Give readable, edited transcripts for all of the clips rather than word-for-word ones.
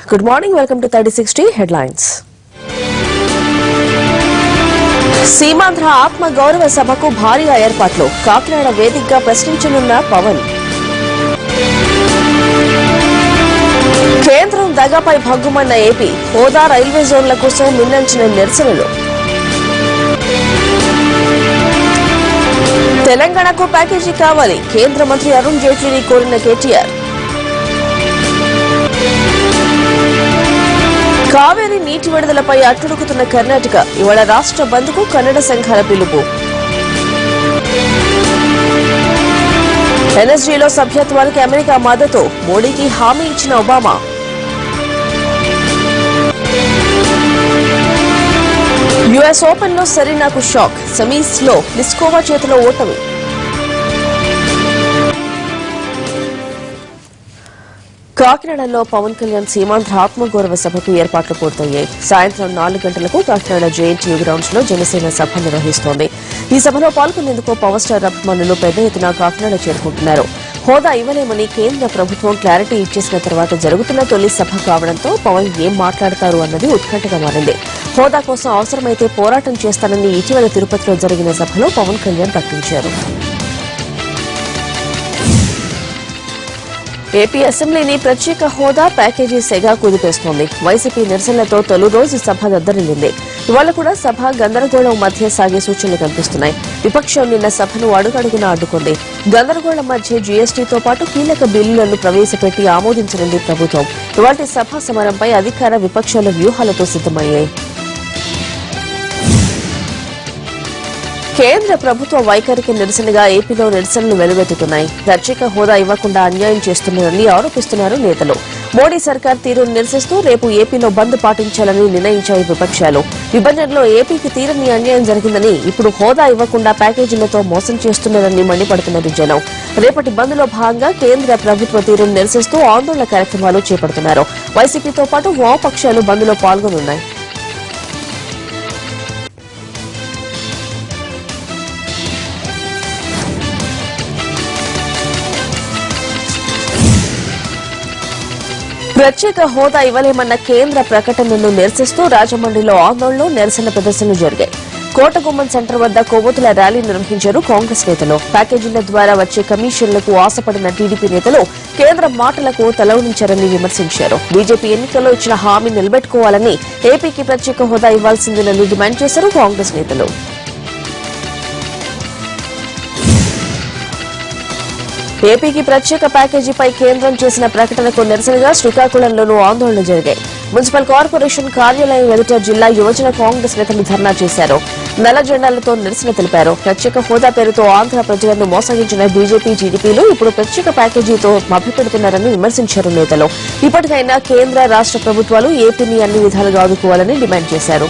Good morning. Welcome to 3060 Headlines. Seemandhra ఆత్మ గౌరవ సభకు భారీగా ఏర్పాట్లు. కాకినాడ వేదికగా ప్రశ్నించనున్న పవన్. కేంద్రం దగాపై భగ్గుమన్న ఏపీ. హోదా రైల్వే జోన్ల కోసం మిన్నంచిన నిరసనలు. తెలంగాణకు ప్యాకేజీ కావాలి. కేంద్ర మంత్రి అరుణ్ జైట్లీని కోరిన కేటీఆర్. కావేరీ నీటి విడుదలపై అట్టుడుకుతున్న కర్ణాటక. ఇవాళ రాష్ట్ర బంద్కు కన్నడ సంఘాల పిలుపు. ఎన్ఎస్జీలో సభ్యత్వానికి అమెరికా మద్దతు. మోడీకి హామీ ఇచ్చిన ఒబామా. యుఎస్ ఓపెన్ లో సెరీనాకు షాక్. సెమీస్ లో ప్లిస్కోవా చేతిలో ఓటమి. కాకినాడలో పవన్ కళ్యాణ్ సీమాంధ్ర ఆత్మగౌరవ సభకు ఏర్పాట్లు పూర్తయ్యాయి. సాయంత్రం 4 గంటలకు కాకినాడ జేఎన్టీయూ గ్రౌండ్స్ లో జనసేన సభ నిర్వహిస్తోంది. ఈ సభలో పాల్గొనేందుకు పవర్ స్టార్ అభిమానులు పెద్ద ఎత్తున కాకినాడ చేరుకుంటున్నారు. హోదా ఇవ్వలేమని కేంద్ర ప్రభుత్వం క్లారిటీ ఇచ్చేసిన తర్వాత జరుగుతున్న తొలి సభ కావడంతో పవన్ ఏం మాట్లాడతారు అన్నది ఉత్కంఠగా మారింది. హోదా కోసం అవసరమైతే పోరాటం చేస్తానని ఇటీవల తిరుపతిలో జరిగిన సభలో పవన్ కళ్యాణ్ ప్రకటించారు. ఏపీ అసెంబ్లీని ప్రత్యేక హోదా ప్యాకేజీ సెగా కుదిపేస్తోంది. వైసీపీ నిరసనలతో తొలి రోజు సభ దద్దరిల్లింది. ఇవాళ కూడా సభ గందరగోళం మధ్య సాగే సూచనలు కనిపిస్తున్నాయి. విపక్షం నిన్న సభను అడుగడుగునా అడ్డుకుంది. గందరగోళం మధ్య జీఎస్టీతో పాటు కీలక బిల్లులను ప్రవేశపెట్టి ఆమోదించనుంది ప్రభుత్వం. ఇవాళ సభా సమరంపై అధికార విపక్షాల వ్యూహాలతో సిద్దమయ్యాయి. కేంద్ర ప్రభుత్వ వైఖరికి నిరసనగా ఏపీలో నిరసనలు వెలువెత్తుతున్నాయి. ప్రత్యేక హోదా ఇవ్వకుండా అన్యాయం చేస్తున్నారని ఆరోపిస్తున్నారు నేతలు. మోడీ సర్కార్ తీరును నిరసిస్తూ రేపు ఏపీలో బంద్ పాటించాలని నిర్ణయించాయి విపక్షాలు. విభజనలో ఏపీకి తీరని అన్యాయం జరిగిందని, ఇప్పుడు హోదా ఇవ్వకుండా ప్యాకేజీలతో మోసం చేస్తున్నారని మండిపడుతున్నది జనం. రేపటి బంద్ లో భాగంగా కేంద్ర ప్రభుత్వ తీరును నిరసిస్తూ ఆందోళన కార్యక్రమాలు చేపడుతున్నారు. వైసీపీతో పాటు వామపక్షాలు బంద్ లో పాల్గొనున్నాయి. ప్రత్యేక హోదా ఇవ్వలేమన్న కేంద్ర ప్రకటనను నిరసిస్తూ రాజమండ్రిలో ఆందోళనలు, నిరసన ప్రదర్శనలు జరిగాయి. కోటగుమ్మం సెంటర్ వద్ద కొవ్వొత్తుల ర్యాలీ నిర్వహించారు కాంగ్రెస్ నేతలు. ప్యాకేజీల ద్వారా వచ్చే కమిషన్లకు ఆశపడిన టీడీపీ నేతలు కేంద్ర మాటలకు తలవంచారని విమర్శించారు. బీజేపీ ఎన్నికల్లో ఇచ్చిన హామీ నిలబెట్టుకోవాలని, ఏపీకి ప్రత్యేక హోదా ఇవ్వాల్సిందేనని డిమాండ్ చేశారు కాంగ్రెస్ నేతలు. ఏపీకి ప్రత్యేక ప్యాకేజీపై కేంద్రం చేసిన ప్రకటనకు నిరసనగా శ్రీకాకుళంలోనూ ఆందోళనలు జరిగాయి. మున్సిపల్ కార్పొరేషన్ కార్యాలయం ఎదుట జిల్లా యువజన కాంగ్రెస్ నేతలు ధర్నా చేశారు. నల్ల జెండాలతో నిరసన తెలిపారు. ప్రత్యేక హోదా పేరుతో ఆంధ్ర ప్రజలను మోసగించిన బీజేపీ, టీడీపీలు ఇప్పుడు ప్రత్యేక ప్యాకేజీతో మభ్యపెడుతున్నారని విమర్శించారు నేతలు. ఇప్పటికైనా కేంద్ర, రాష్ట్ర ప్రభుత్వాలు ఏపీని అన్ని విధాలుగా ఆదుకోవాలని డిమాండ్ చేశారు.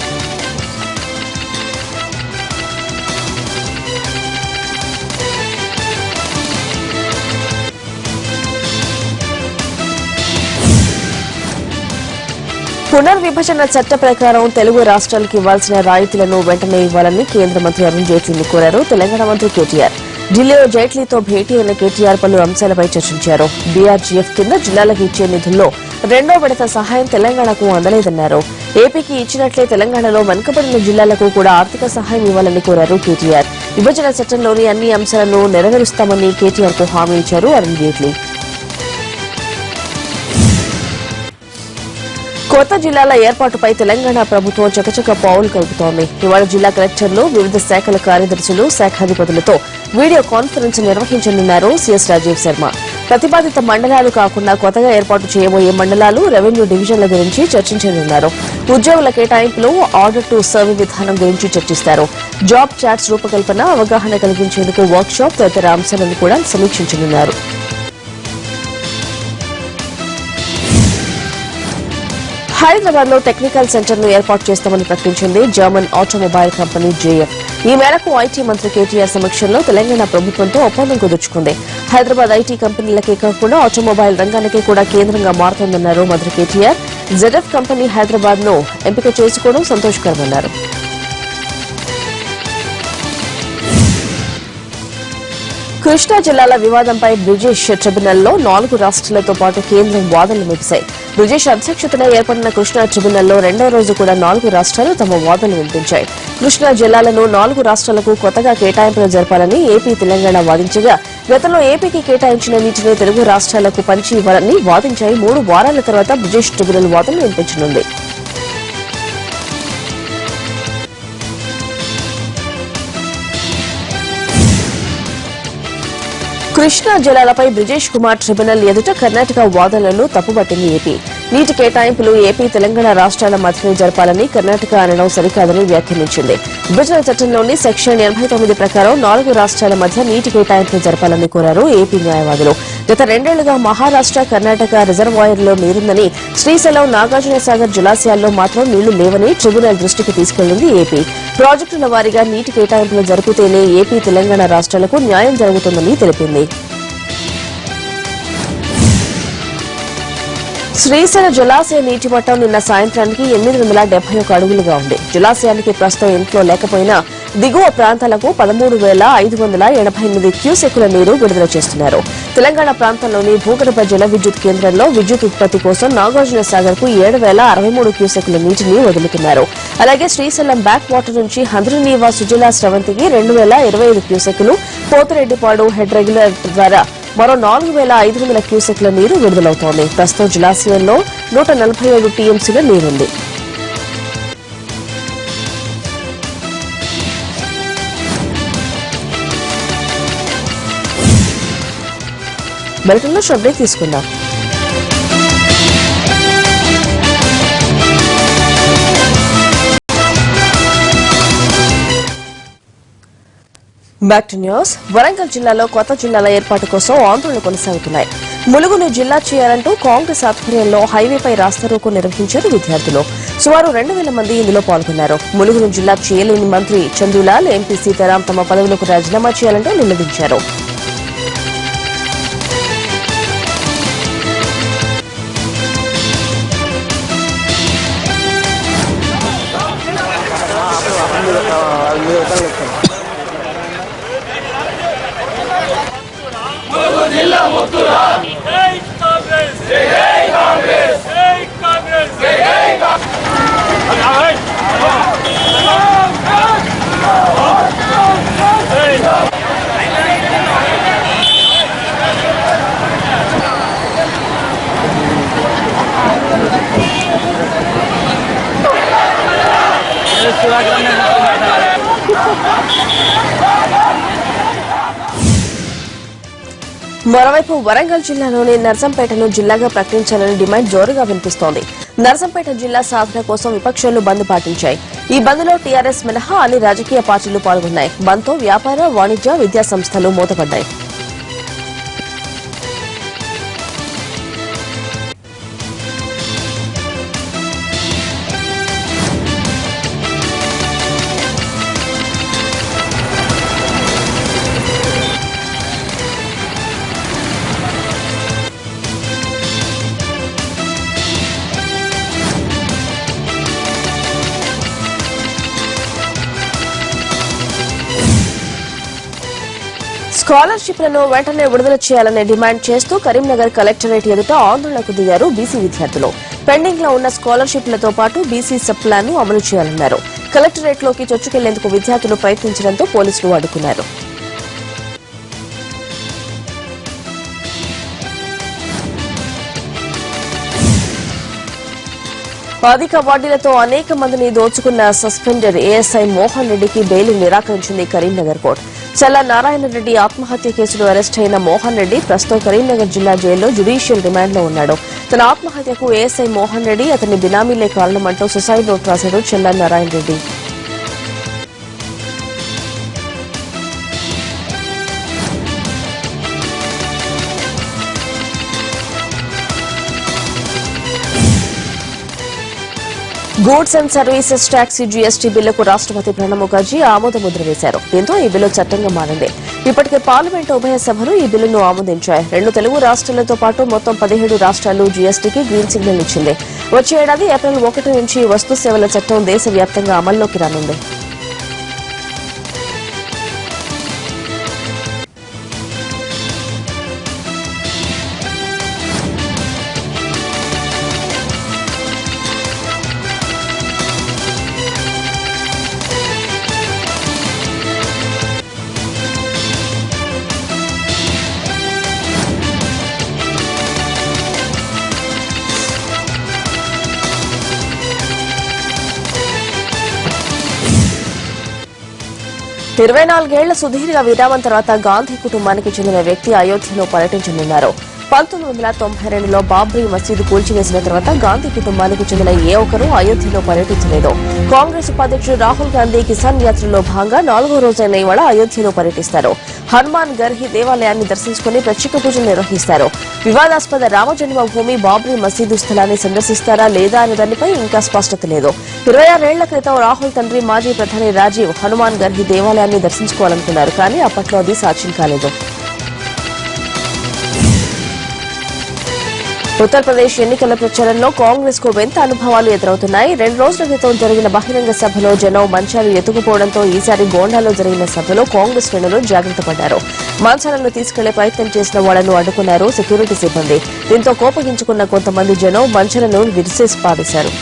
పునర్విభజన చట్ట ప్రకారం తెలుగు రాష్ట్రాలకు ఇవ్వాల్సిన రాయితీలను వెంటనే ఇవ్వాలని కేంద్ర మంత్రి అరుణ్ జైట్లీని కోరారు తెలంగాణ మంత్రి కేటీఆర్. ఢిల్లీలో జైట్లీతో భేటీ అయిన కేటీఆర్ పలు అంశాలపై చర్చించారు. బీఆర్జీఎఫ్ కింద జిల్లాలకు ఇచ్చే నిధుల్లో 2వ విడత సహాయం తెలంగాణకు అందలేదన్నారు. ఏపీకి ఇచ్చినట్లే తెలంగాణలో వెనుకబడిన జిల్లాలకు కూడా ఆర్థిక సహాయం ఇవ్వాలని కోరారు కేటీఆర్. విభజన చట్టంలోని అన్ని అంశాలను నెరవేరుస్తామని కేటీఆర్ కు హామీ ఇచ్చారు అరుణ్ జైట్లీ. కొత్త జిల్లాల ఏర్పాటుపై తెలంగాణ ప్రభుత్వం చకచక పావులు కలుపుతోంది. ఇవాళ జిల్లా కలెక్టర్లు, వివిధ శాఖల కార్యదర్శులు, శాఖాధిపతులతో వీడియో కాన్ఫరెన్స్ నిర్వహించనున్నారు సీఎస్ రాజీవ్ శర్మ. ప్రతిపాదిత మండలాలు కాకుండా కొత్తగా ఏర్పాటు చేయబోయే మండలాలు, రెవెన్యూ డివిజన్ల గురించి చర్చించనున్నారు. ఉద్యోగుల కేటాయింపులు, ఆర్డర్ టు సర్వే విధానం గురించి చర్చిస్తారు. జాబ్ చాట్స్ రూపకల్పన, అవగాహన కలిగించేందుకు వర్క్ షాప్ తదితర అంశాలను కూడా సమీక్షించనున్నారు. హైదరాబాద్ లో టెక్నికల్ సెంటర్ ను ఏర్పాటు చేస్తామని ప్రకటించింది జర్మన్ ఆటోమొబైల్ కంపెనీ జేఎఫ్. ఈ మేరకు ఐటీ మంత్రి కేటీఆర్ సమక్షంలో తెలంగాణ ప్రభుత్వంతో ఒప్పందం కుదుర్చుకుంది. హైదరాబాద్ ఐటీ కంపెనీలకే కాకుండా ఆటోమొబైల్ రంగానికి కూడా కేంద్రంగా మారుతోందన్నారు మంత్రి కేటీఆర్. జెడ్ఎఫ్ కంపెనీ హైదరాబాద్ ను ఎంపిక చేసుకోవడం సంతోషకరమన్నారు. కృష్ణా జిల్లాల వివాదంపై బ్రిజేష్ ట్రిబ్యునల్లో 4 రాష్ట్రాలతో పాటు కేంద్రం వాదనలు ముగిశాయి. బ్రిజేష్ అధ్యక్షతన ఏర్పడిన కృష్ణా ట్రిబ్యునల్లో రెండో రోజు కూడా 4 రాష్ట్రాలు తమ వాదనలు వినిపించాయి. కృష్ణా జిల్లాలను 4 రాష్ట్రాలకు కొత్తగా కేటాయింపులు జరపాలని ఏపీ, తెలంగాణ వాదించగా గతంలో ఏపీకి కేటాయించిన నీటిని తెలుగు రాష్ట్రాలకు పంచి ఇవ్వాలని వాదించాయి. 3 వారాల తర్వాత బ్రిజేష్ ట్రిబ్యునల్ వాదనలు వినిపించనుంది. కృష్ణా జలాలపై బ్రిజేష్ కుమార్ ట్రిబ్యునల్ ఎదుట కర్ణాటక వాదనలను తప్పుపట్టింది ఏపీ. నీటి కేటాయింపులు ఏపీ, తెలంగాణ రాష్ట్రాల మధ్యనే జరపాలని కర్ణాటక అనడం సరికాదని వ్యాఖ్యానించింది. విభజన చట్టంలోని సెక్షన్ 89 ప్రకారం 4 రాష్ట్రాల మధ్య నీటి కేటాయింపులు జరపాలని కోరారు ఏపీ న్యాయవాదులు. గత 2 ఏళ్లుగా మహారాష్ట్ర, కర్ణాటక రిజర్వాయర్లో నీరుందని, శ్రీశైలం, నాగార్జునసాగర్ జలాశయాల్లో మాత్రం నీళ్లు లేవని ట్రిబ్యునల్ దృష్టికి తీసుకెళ్లింది ఏపీ. ప్రాజెక్టుల వారీగా నీటి కేటాయింపులు జరిపితేనే ఏపీ, తెలంగాణ రాష్ట్రాలకు న్యాయం జరుగుతుందని తెలిపింది. శ్రీశైల జలాశయ నీటి మట్టం నిన్న సాయంత్రానికి 871 అడుగులుగా ఉంది. జలాశయానికి ప్రస్తుతం ఇన్ఫ్లో లేకపోయినా దిగువ ప్రాంతాలకు 13,588 క్యూసెక్కుల నీరు విడుదల చేస్తున్నారు. తెలంగాణ ప్రాంతంలోని భూగర్భ జల విద్యుత్ కేంద్రంలో విద్యుత్ ఉత్పత్తి కోసం నాగార్జునసాగర్ కు 7,063 క్యూసెక్కుల నీటిని వదులుతున్నారు. అలాగే శ్రీశైలం బ్యాక్ వాటర్ నుంచి హంద్రనీవా సుజలా స్రవంతికి 2,025 క్యూసెక్కులు, పోతిరెడ్డిపాడు హెడ్ రెగ్యులేటర్ ద్వారా మరో 4,500 క్యూసెక్ల నీరు విడుదలవుతోంది. ప్రస్తుతం జలాశయంలో 147 టీఎంసీల నీరుంది. బులెటిన్లో షార్ట్ బ్రేక్ తీసుకుందాం. Back to news. వరంగల్ జిల్లాలో కొత్త జిల్లాల ఏర్పాటు కోసం ఆందోళనలు కొనసాగుతున్నాయి. ములుగును జిల్లా చేయాలంటూ కాంగ్రెస్ ఆధ్వర్యంలో హైవేపై రాస్తారోకో నిర్వహించారు విద్యార్థులు. సుమారు 2,000 మంది ఇందులో పాల్గొన్నారు. ములుగును జిల్లా చేయలేని మంత్రి చందులాల్, ఎంపీ సీతారాం తమ పదవులకు రాజీనామా చేయాలంటూ నిలదీశారు. జిల్లా ముత్తురా జై కాంగ్రెస్ జై కాంగ్రెస్ జై కాంగ్రెస్ జై కాంగ్రెస్. మరోవైపు వరంగల్ జిల్లాలోని నర్సంపేటను జిల్లాగా ప్రకటించాలని డిమాండ్ జోరుగా వినిపిస్తోంది. నర్సంపేట జిల్లా సాధన కోసం విపక్షాలు బంద్ పాటించాయి. ఈ బంద్లో టీఆర్ఎస్ మినహా అన్ని రాజకీయ పార్టీలు పాల్గొన్నాయి. బంద్తో వ్యాపార, వాణిజ్య, విద్యా సంస్థలు మూతపడ్డాయి. స్కాలర్షిప్లను వెంటనే విడుదల చేయాలని డిమాండ్ చేస్తూ కరీంనగర్ కలెక్టరేట్ ఎదుట ఆందోళనకు దిగారు బీసీ విద్యార్థులు. పెండింగ్ లో ఉన్న స్కాలర్షిప్లతో పాటు బీసీ సబ్ ప్లాన్ ను అమలు చేయాలన్నారు. కలెక్టరేట్లోకి చొచ్చుకెళ్లేందుకు విద్యార్థులు ప్రయత్నించడంతో పోలీసులు అడ్డుకున్నారు. అధిక వడ్డీలతో అనేక మందిని దోచుకున్న సస్పెండెడ్ ఏఎస్ఐ మోహన్ రెడ్డికి బెయిల్ నిరాకరించింది కరీంనగర్ కోర్టు. చల్ల నారాయణ రెడ్డి ఆత్మహత్య కేసులో అరెస్ట్ అయిన మోహన్ రెడ్డి ప్రస్తుతం కరీంనగర్ జిల్లా జైల్లో జ్యుడిషియల్ రిమాండ్ లో ఉన్నాడు. తన ఆత్మహత్యకు ఏఎస్ఐ మోహన్ రెడ్డి, అతని బినామీలే కారణమంటూ సుసైడ్ నోట్ రాశాడు చల్ల Narayana Reddy. Goods and services taxi GST బిల్లుకు రాష్ట్రపతి ప్రణబ్ ముఖర్జీ ఆమోద ముద్ర వేశారు. దీంతో ఈ బిల్లు చట్టంగా మారింది. ఇప్పటికే పార్లమెంట్ ఉభయ సభలు ఈ బిల్లును ఆమోదించాయి. 2 తెలుగు రాష్ట్రాలతో పాటు మొత్తం 17 రాష్ట్రాలు జీఎస్టీకి గ్రీన్ సిగ్నల్ ఇచ్చింది. వచ్చే ఏడాది ఏప్రిల్ 1 నుంచి వస్తు సేవల చట్టం దేశవ్యాప్తంగా అమల్లోకి రానుంది. 24 ఏళ్ల సుదీర్ఘ విరామం తర్వాత గాంధీ కుటుంబానికి చెందిన వ్యక్తి అయోధ్యలో పర్యటించనున్నారు. 1992లో బాబ్రీ మసీదు కూల్చివేసిన తర్వాత గాంధీ కుటుంబానికి చెందిన ఏ ఒక్కరూ అయోధ్యలో పర్యటించలేదు. కాంగ్రెస్ ఉపాధ్యక్షుడు రాహుల్ గాంధీ కిసాన్ యాత్రలో భాగంగా 4వ రోజైన ఇవాళ అయోధ్యలో పర్యటిస్తారు. హనుమాన్ గర్హి దేవాలయాన్ని దర్శించుకుని ప్రత్యేక పూజలు నిర్వహిస్తారు. వివాదాస్పద రామజన్మభూమి బాబ్రీ మసీదు స్థలాన్ని సందర్శిస్తారా లేదా అనే దానిపై ఇంకా స్పష్టత లేదు. 26 ఏళ్ల క్రితం రాహుల్ తండ్రి మాజీ ప్రధాని రాజీవ్ హనుమాన్ గర్హి దేవాలయాన్ని దర్శించుకోవాలనుకున్నారు, కానీ అప్పట్లో అది సాధ్యం కాలేదు. ఉత్తరప్రదేశ్ ఎన్నికల ప్రచారంలో కాంగ్రెస్ కు వింత అనుభవాలు ఎదురవుతున్నాయి. 2 రోజుల క్రితం జరిగిన బహిరంగ సభలో జనం మంచాలు ఎత్తుకుపోవడంతో ఈసారి గోండాలో జరిగిన సభలో కాంగ్రెస్ శ్రేణులు జాగ్రత్త పడ్డారు. మంచాలను తీసుకెళ్లే ప్రయత్నం చేసిన వాళ్లను అడ్డుకున్నారు సెక్యూరిటీ సిబ్బంది. దీంతో కోపగించుకున్న కొంతమంది జనం మంచాలను విరిసేసి పారేశారు.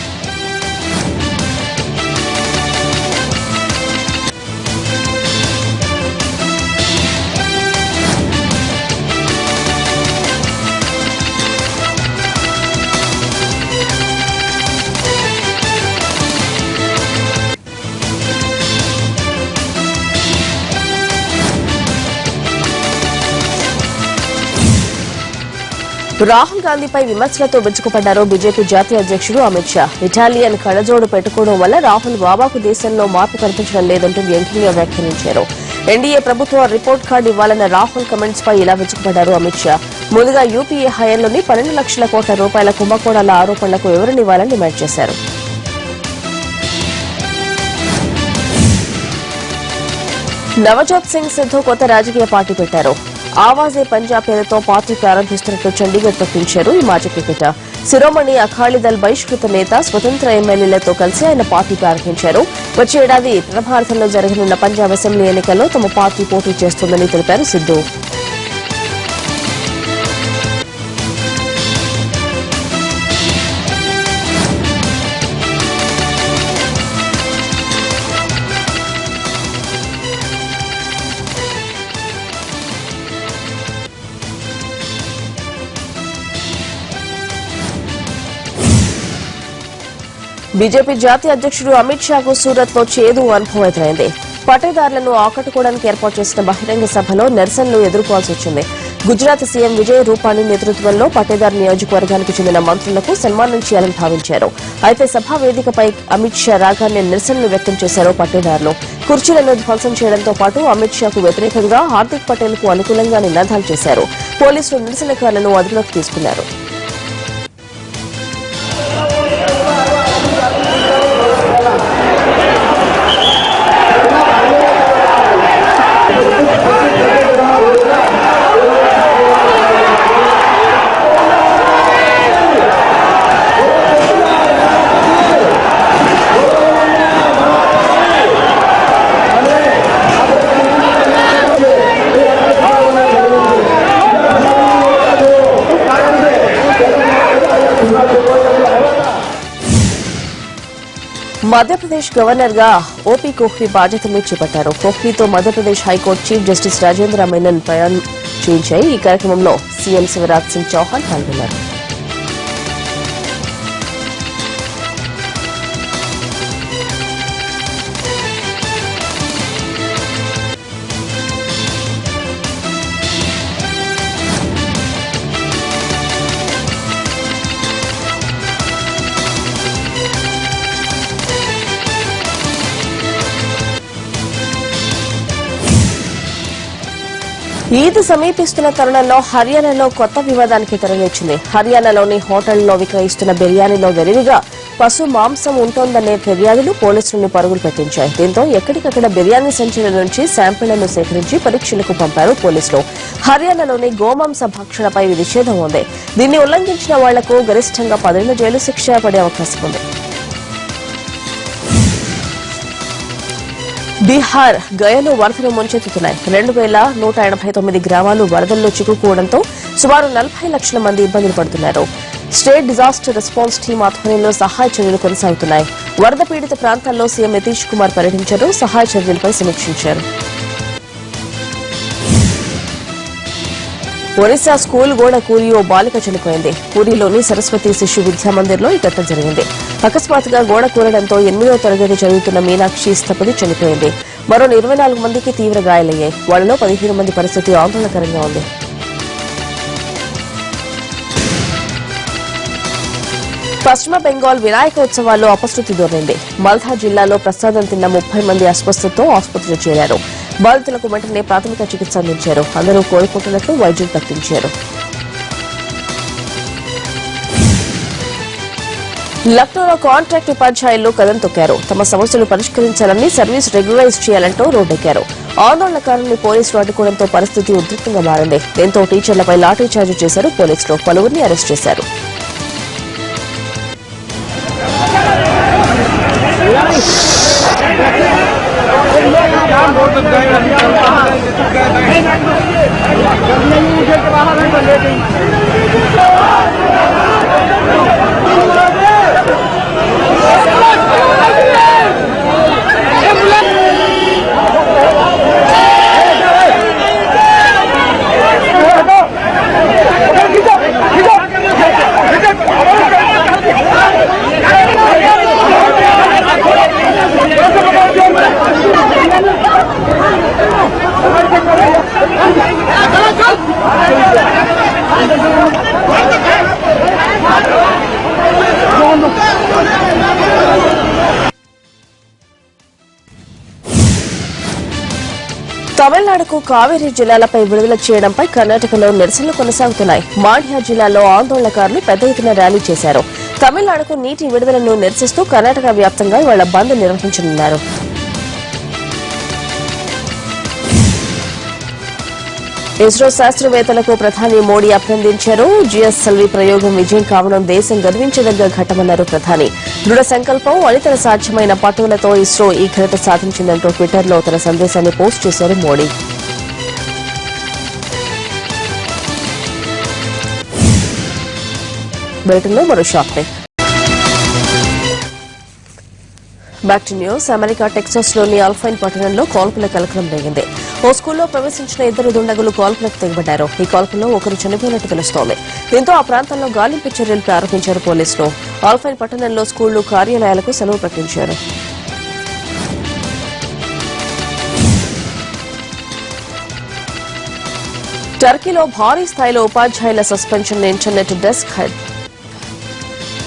రాహుల్ గాంధీపై విమర్శలతో విరుచుకుపడ్డారు బీజేపీ జాతీయ అధ్యక్షుడు అమిత్ షా. ఇటాలియన్ కళ్లజోడు పెట్టుకోవడం వల్ల రాహుల్ బాబాకు దేశంలో మార్పు కనిపించడం లేదంటూ వ్యంగ్యంగా వ్యాఖ్యానించారు. ఎన్డీఏ ప్రభుత్వం రిపోర్ట్ కార్డు ఇవ్వాలన్న రాహుల్ కమెంట్స్ పై ఇలా విరుచుకుపడ్డారు అమిత్ షా. ముందుగా యూపీఏ హయాంలోని 12 లక్షల కోట్ల రూపాయల కుంభకోణాల ఆరోపణలకు వివరణివ్వాలని డిమాండ్ చేశారు. నవజోత్ సింగ్ సిద్ధు కొత్త రాజకీయ పార్టీ పెట్టారు. ఆవాజే పంజాబ్ పేరుతో పార్టీ ప్రారంభిస్తున్నట్టు చండీగఢ్ ప్రకటించారు ఈ మాజీ క్రికెటర్. శిరోమణి అకాలీదళ్ బహిష్కృత నేత స్వతంత్ర ఎమ్మెల్యేలతో కలిసి ఆయన పార్టీ ప్రారంభించారు. వచ్చే ఏడాది ప్రభారతంలో జరగనున్న పంజాబ్ అసెంబ్లీ ఎన్నికల్లో తమ పార్టీ పోటీ చేస్తుందని తెలిపారు సిద్ధు. బీజేపీ జాతీయ అధ్యక్షుడు అమిత్ షాకు సూరత్ లో చేదు అనుభవం ఎదురైంది. పట్టేదారులను ఆకట్టుకోవడానికి ఏర్పాటు చేసిన బహిరంగ సభలో నిరసనలు ఎదుర్కోవాల్సి వచ్చింది. గుజరాత్ సీఎం విజయ్ రూపానీ నేతృత్వంలో పట్టేదార్ నియోజకవర్గానికి చెందిన మంత్రులకు సన్మానం చేయాలని భావించారు. అయితే సభా వేదికపై అమిత్ షా రాగానే నిరసనలు వ్యక్తం చేశారు పట్టేదారులు. కుర్చీలను ధ్వంసం చేయడంతో పాటు అమిత్ షాకు వ్యతిరేకంగా హార్దిక్ పటేల్ కు అనుకూలంగా నినాదాలు చేశారు. పోలీసులు నిరసనకారులను అదుపులోకి తీసుకున్నారు. మధ్యప్రదేశ్ గవర్నర్ గా ఓపీ కోహ్లీ బాధ్యతలు చేపట్టారు. కోహ్లీతో Madhya Pradesh high court chief justice Rajendra Menon ప్రయాణం చేయించాయి. ఈ కార్యక్రమంలో సీఎం శివరాజ్ సింగ్ చౌహాన్ పాల్గొన్నారు. ఈద్ సమీపిస్తున్న తరుణంలో హర్యానాలో కొత్త వివాదానికి తెరలేచింది. హర్యానాలోని హోటళ్లలో విక్రయిస్తున్న బిర్యానీలో వెలివిగా పశు మాంసం ఉంటోందనే ఫిర్యాదులు పోలీసులను పరుగులు పెట్టించాయి. దీంతో ఎక్కడికక్కడ బిర్యానీ సంచుల నుంచి శాంపిళ్లను సేకరించి పరీక్షలకు పంపారు పోలీసులు. హర్యానాలోని గోమాంస భక్షణపై నిషేధం ఉంది. దీన్ని ఉల్లంఘించిన వాళ్లకు గరిష్టంగా 10 ఏళ్ల జైలు శిక్ష పడే అవకాశం ఉంది. బీహార్ గయలో వరదలు ముంచెత్తుతున్నాయి. 2189 గ్రామాలు వరదల్లో చిక్కుకోవడంతో సుమారు 40 లక్షల మంది ఇబ్బందులు పడుతున్నారు. స్టేట్ డిజాస్టర్ రెస్పాన్స్ టీం ఆధ్వర్యంలో సహాయ చర్యలు కొనసాగుతున్నాయి. వరద పీడిత ప్రాంతాల్లో సీఎం నితీష్ కుమార్ పర్యటించారు. సహాయ చర్యలపై సమీక్షించారు. ఒరిస్సా స్కూల్ గోడ కూలి ఓ బాలిక చనిపోయింది. పూరిలోని సరస్వతి శిశు విద్యా మందిర్లో ఈ ఘటన జరిగింది. అకస్మాత్తుగా గోడ కూలడంతో 8వ తరగతి చదువుతున్న మీనాక్షి స్థపతి చనిపోయింది. మరో 24 మందికి తీవ్ర గాయాలయ్యాయి. వాళ్లలో 15 మంది పరిస్థితి ఆందోళనకరంగా ఉంది. పశ్చిమ బెంగాల్ వినాయక ఉత్సవాల్లో అపశృతి దొరింది. మల్దా జిల్లాలో ప్రసాదం తిన్న 30 మంది అస్వస్థతతో ఆసుపత్రిలో చేరారు. బాధితులకు వెంటనే ప్రాథమిక చికిత్స అందించారు. అందరూ కోలుకుంటున్నట్లు వైద్యులు ప్రకటించారు. లక్నోలో కాంట్రాక్ట్ ఉపాధ్యాయులు కదం తొక్కారు. తమ సమస్యలు పరిష్కరించాలని, సర్వీస్ రెగ్యులరైజ్ చేయాలంటూ రోడ్డెక్కారు. ఆందోళనకారుల్ని పోలీసులు అడ్డుకోవడంతో పరిస్థితి ఉద్రిక్తంగా మారింది. దీంతో టీచర్లపై లాఠీచార్జి చేశారు పోలీసులు. పలువురిని అరెస్ట్ చేశారు. తమిళనాడుకు కావేరీ జిల్లాలపై విడుదల చేయడంపై కర్ణాటకలో నిరసనలు కొనసాగుతున్నాయి. మాండ్య జిల్లాలో ఆందోళనకారులు పెద్ద ఎత్తున ర్యాలీ చేశారు. తమిళనాడుకు నీటి విడుదలను నిరసిస్తూ కర్ణాటక వ్యాప్తంగా ఇవాళ బంద్ నిర్వహించనున్నారు. ఇస్రో శాస్త్రవేత్తలకు ప్రధాని మోడీ అభినందించారు. జిఎస్ఎల్వి ప్రయోగం విజయం కావడం దేశం గర్వించదగ్గ ఘట్టమన్నారు ప్రధాని. దృఢ సంకల్పం, అనితర సాధ్యమైన పట్టుదలతో ఇస్రో ఈ ఘనత సాధించిందంటూ ట్విట్టర్లో తన సందేశాన్ని పోస్ట్ చేశారు మోడీ. బ్రిటన్లో మరో shock break. Back to news. America టెక్సాస్లోని అల్పైన్ పట్టణంలో కాల్పుల కలకలం రేగింది. ఓ స్కూల్లో ప్రవేశించిన 2 దుండగులు కాల్పులకు తెగబడ్డారు. ఈ కాల్పుల్లో ఒకరు చనిపోయినట్టు తెలుస్తోంది. దీంతో ఆ ప్రాంతంలో గాలింపు చర్యలు ప్రారంభించారు పోలీసులు. అల్పైన్ పట్టణంలో స్కూళ్లు, కార్యాలయాలకు సెలవు ప్రకటించారు. టర్కీలో భారీ స్థాయిలో ఉపాధ్యాయుల సస్పెన్షన్ ఇంటర్నెట్ డెస్క్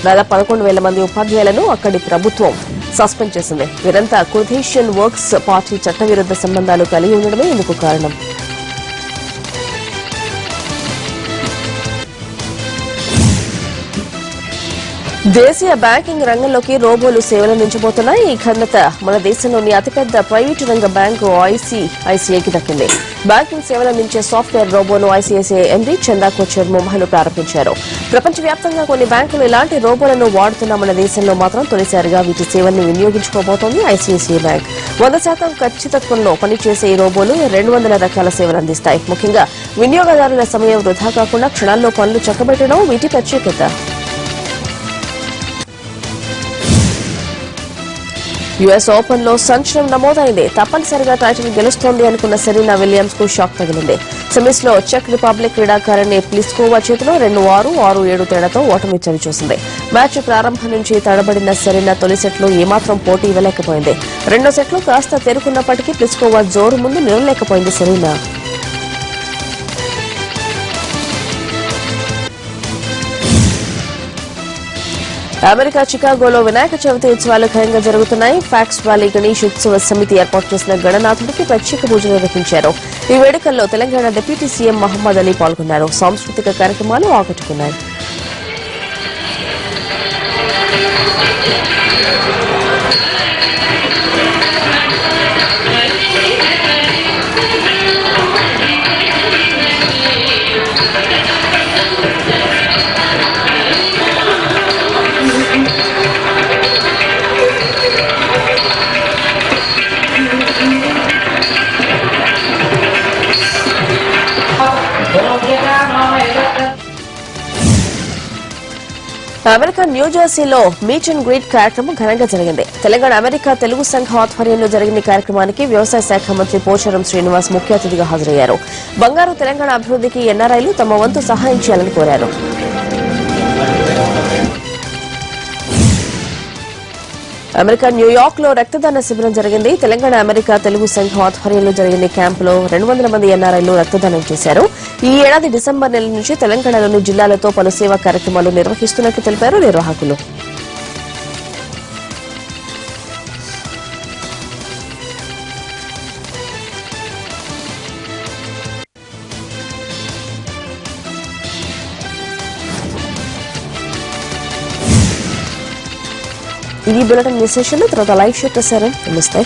దాదాపు 11,000 మంది ఉపాధ్యాయులను అక్కడి ప్రభుత్వం సస్పెండ్ చేసింది. వీరంతా కుర్దిషియన్ వర్క్స్ పార్టీ చట్టవిరుద్ధ సంబంధాలు కలిగి ఉండడమే ఇందుకు కారణం. దేశీయ బ్యాంకింగ్ రంగంలోకి రోబోలు సేవలందించబోతున్నాయి. ఈ ఘనత మన దేశంలోని అతిపెద్ద ప్రైవేటు రంగ బ్యాంకు ఐసీఐసీఐకి దక్కింది. బ్యాంకింగ్ సేవలందించే సాఫ్ట్వేర్ రోబోను ఐసీఐసీఐ ఎండీ చందా కోచర్ ముంబైలో ప్రారంభించారు. ప్రపంచవ్యాప్తంగా కొన్ని బ్యాంకులు ఇలాంటి రోబోలను వాడుతున్న మన దేశంలో మాత్రం తొలిసారిగా వీటి సేవల్ని వినియోగించుకోబోతోంది ఐసీఐసీఐ బ్యాంక్. 100% ఖచ్చితత్వంలో పనిచేసే ఈ రోబోలు 200 రకాల సేవలు అందిస్తాయి. ముఖ్యంగా వినియోగదారుల సమయం వృధా కాకుండా క్షణాల్లో పనులు చక్కబెట్టడం వీటి ప్రత్యేకత. యుఎస్ ఓపెన్ లో సంచలనం నమోదైంది. తప్పనిసరిగా టైటిల్ గెలుస్తోంది అనుకున్న సెరీనా విలియమ్స్ కు షాక్ తగిలింది. సెమీస్ లో చెక్ రిపబ్లిక్ క్రీడాకారిణి ప్లిస్కోవా చేతిలో 2-6, 6-7 తేడాతో ఓటమి చవిచూసింది. మ్యాచ్ ప్రారంభం నుంచి తడబడిన సెరీనా తొలి సెట్లో ఏమాత్రం పోటీ ఇవ్వలేకపోయింది. రెండో సెట్లో కాస్త తెరుకున్నప్పటికీ ప్లిస్కోవా జోరు ముందు నిలవలేకపోయింది సెరీనా. అమెరికా చికాగోలో వినాయక చవితి ఉత్సవాలు ఘనంగా జరుగుతున్నాయి. ఫ్యాక్స్ వ్యాలీ గణేష్ ఉత్సవ సమితి ఏర్పాటు చేసిన గణనాథుడికి ప్రత్యేక పూజలు నిర్వహించారు. ఈ వేడుకల్లో తెలంగాణ డిప్యూటీ సీఎం మహమ్మద్ అలీ పాల్గొన్నారు. సాంస్కృతిక కార్యక్రమాలు ఆకట్టుకున్నాయి. అమెరికా న్యూజెర్సీలో మీట్ అండ్ గ్రీట్ కార్యక్రమం ఘనంగా జరిగింది. తెలంగాణ అమెరికా తెలుగు సంఘం ఆధ్వర్యంలో జరిగిన కార్యక్రమానికి వ్యవసాయ శాఖ మంత్రి పోచారం శ్రీనివాస్ ముఖ్య అతిథిగా హాజరయ్యారు. బంగారు తెలంగాణ అభివృద్ధికి ఎన్ఆర్ఐలు తమ వంతు సహాయం చేయాలని కోరారు. అమెరికా న్యూయార్క్ లో రక్తదాన శిబిరం జరిగింది. తెలంగాణ అమెరికా తెలుగు సంఘం ఆధ్వర్యంలో జరిగిన క్యాంపులో 200 మంది ఎన్ఆర్ఐలు రక్తదానం చేశారు. ఈ ఏడాది డిసెంబర్ నెల నుంచి తెలంగాణలోని జిల్లాలతో పలు సేవా కార్యక్రమాలు నిర్వహిస్తున్నట్లు తెలిపారు నిర్వాహకులు. ఇది బులెటిన్ విశేషాలు. తర్వాత లైవ్ షో ప్రసారం. నమస్తే.